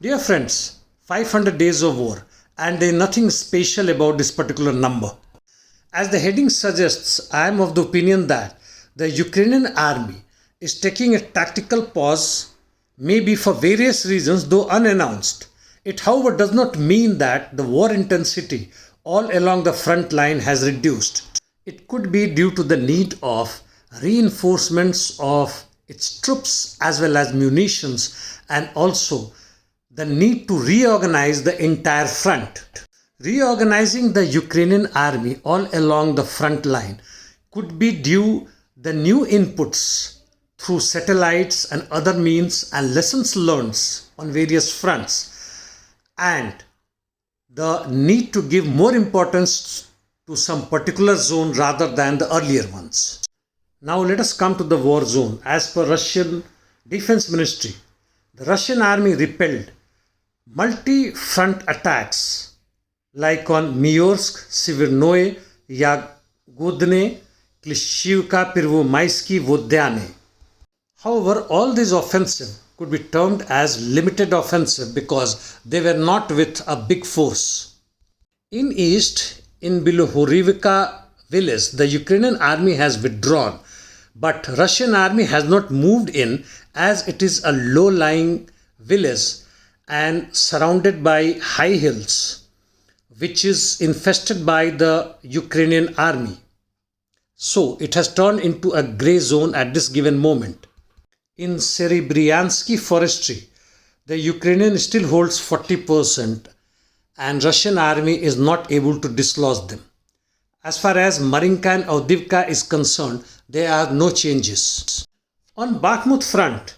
Dear friends, 500 days of war, and there is nothing special about this particular number. As the heading suggests, I am of the opinion that the Ukrainian army is taking a tactical pause, maybe for various reasons, though unannounced. It, however, does not mean that the war intensity all along the front line has reduced. It could be due to the need of reinforcements of its troops as well as munitions, and also the need to reorganize the entire front. Reorganizing the Ukrainian army all along the front line could be due the new inputs through satellites and other means and lessons learned on various fronts, and the need to give more importance to some particular zone rather than the earlier ones. Now let us come to the war zone. As per Russian Defense Ministry, the Russian army repelled multi-front attacks like on Myorsk, Severnoye, Yagodne, Klishchiivka, Pervomaisky, Vodyane. However, all these offensives could be termed as limited offensive because they were not with a big force. In east, in Bilohorivka village, the Ukrainian army has withdrawn, but Russian army has not moved in as it is a low-lying village and surrounded by high hills, which is infested by the Ukrainian army. So it has turned into a grey zone at this given moment. In Serebryansky forestry, the Ukrainian still holds 40% and Russian army is not able to dislodge them. As far as Marinka and Avdiivka is concerned, there are no changes. On Bakhmut front,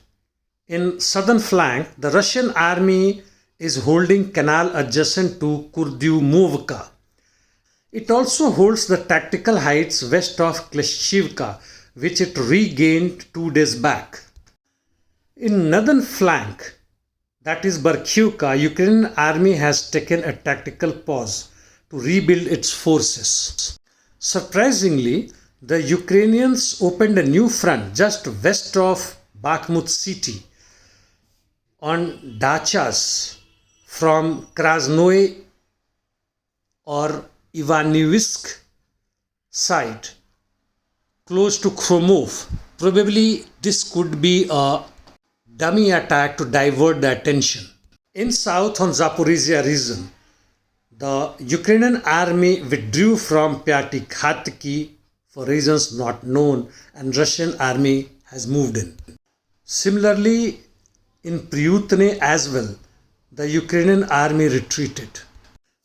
in southern flank, the Russian army is holding canal adjacent to Kurdyumovka. It also holds the tactical heights west of Klishchiivka, which it regained 2 days back. In northern flank, that is Barkivka, Ukrainian army has taken a tactical pause to rebuild its forces. Surprisingly, the Ukrainians opened a new front just west of Bakhmut city on dachas from Krasnoye or Ivaniivsk side close to Kromov. Probably this could be a dummy attack to divert the attention. In south on Zaporizhia region, the Ukrainian army withdrew from Pyatikhatki for reasons not known and Russian army has moved in. Similarly, in Pryutne as well, the Ukrainian army retreated.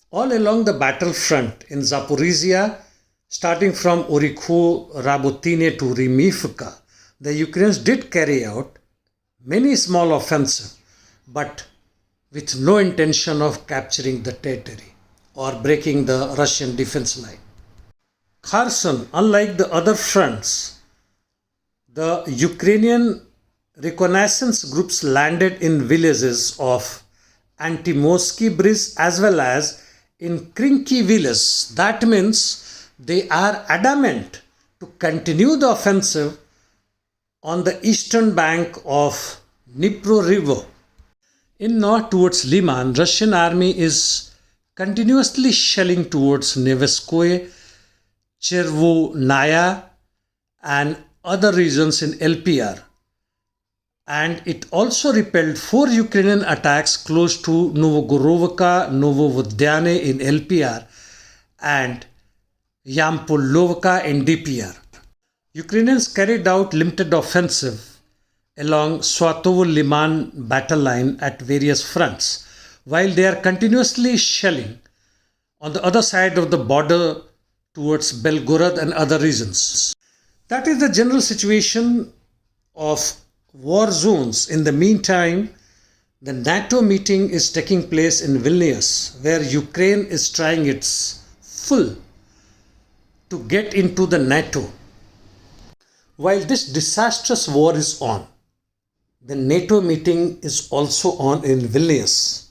All along the battlefront in Zaporizhia, starting from Orikho-Rabotine to Rimivka, the Ukrainians did carry out many small offensives, but with no intention of capturing the territory or breaking the Russian defense line. Kherson, unlike the other fronts, the Ukrainian reconnaissance groups landed in villages of Antimorsky Bridge as well as in Krinky village. That means they are adamant to continue the offensive on the eastern bank of Dnipro River. In north towards Liman, Russian army is continuously shelling towards Neveskoye, Chervonaya and other regions in LPR. And it also repelled 4 Ukrainian attacks close to Novogorovka, Novovodyane in LPR and Yampolovka in DPR. Ukrainians carried out limited offensive along Swatovo-Liman battle line at various fronts, while they are continuously shelling on the other side of the border towards Belgorod and other regions. That is the general situation of war zones. In the meantime, the NATO meeting is taking place in Vilnius, where Ukraine is trying its full to get into the NATO. While this disastrous war is on, the NATO meeting is also on in Vilnius,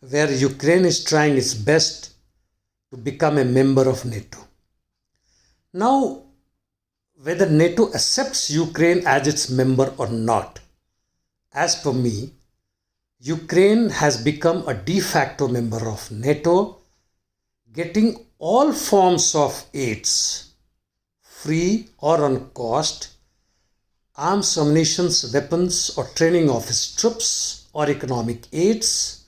where Ukraine is trying its best to become a member of NATO. Now, whether NATO accepts Ukraine as its member or not, as per me, Ukraine has become a de facto member of NATO, getting all forms of aids, free or on cost, arms, ammunition, weapons or training of its troops or economic aids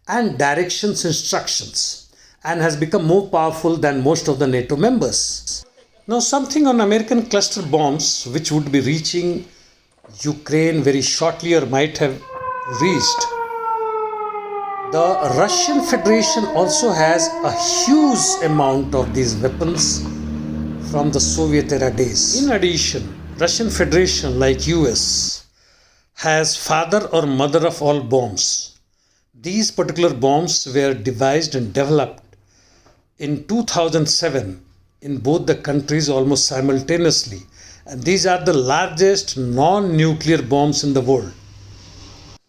and directions, instructions, and has become more powerful than most of the NATO members. Now something on American cluster bombs which would be reaching Ukraine very shortly or might have reached. The Russian Federation also has a huge amount of these weapons from the Soviet era days. In addition, Russian Federation like US has father or mother of all bombs. These particular bombs were devised and developed in 2007 in both the countries almost simultaneously, and these are the largest non-nuclear bombs in the world.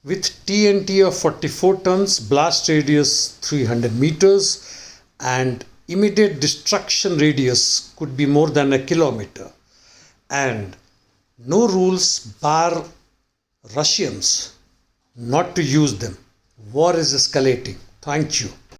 With TNT of 44 tons, blast radius 300 meters and immediate destruction radius could be more than a kilometer, and no rules bar Russians not to use them. War is escalating. Thank you.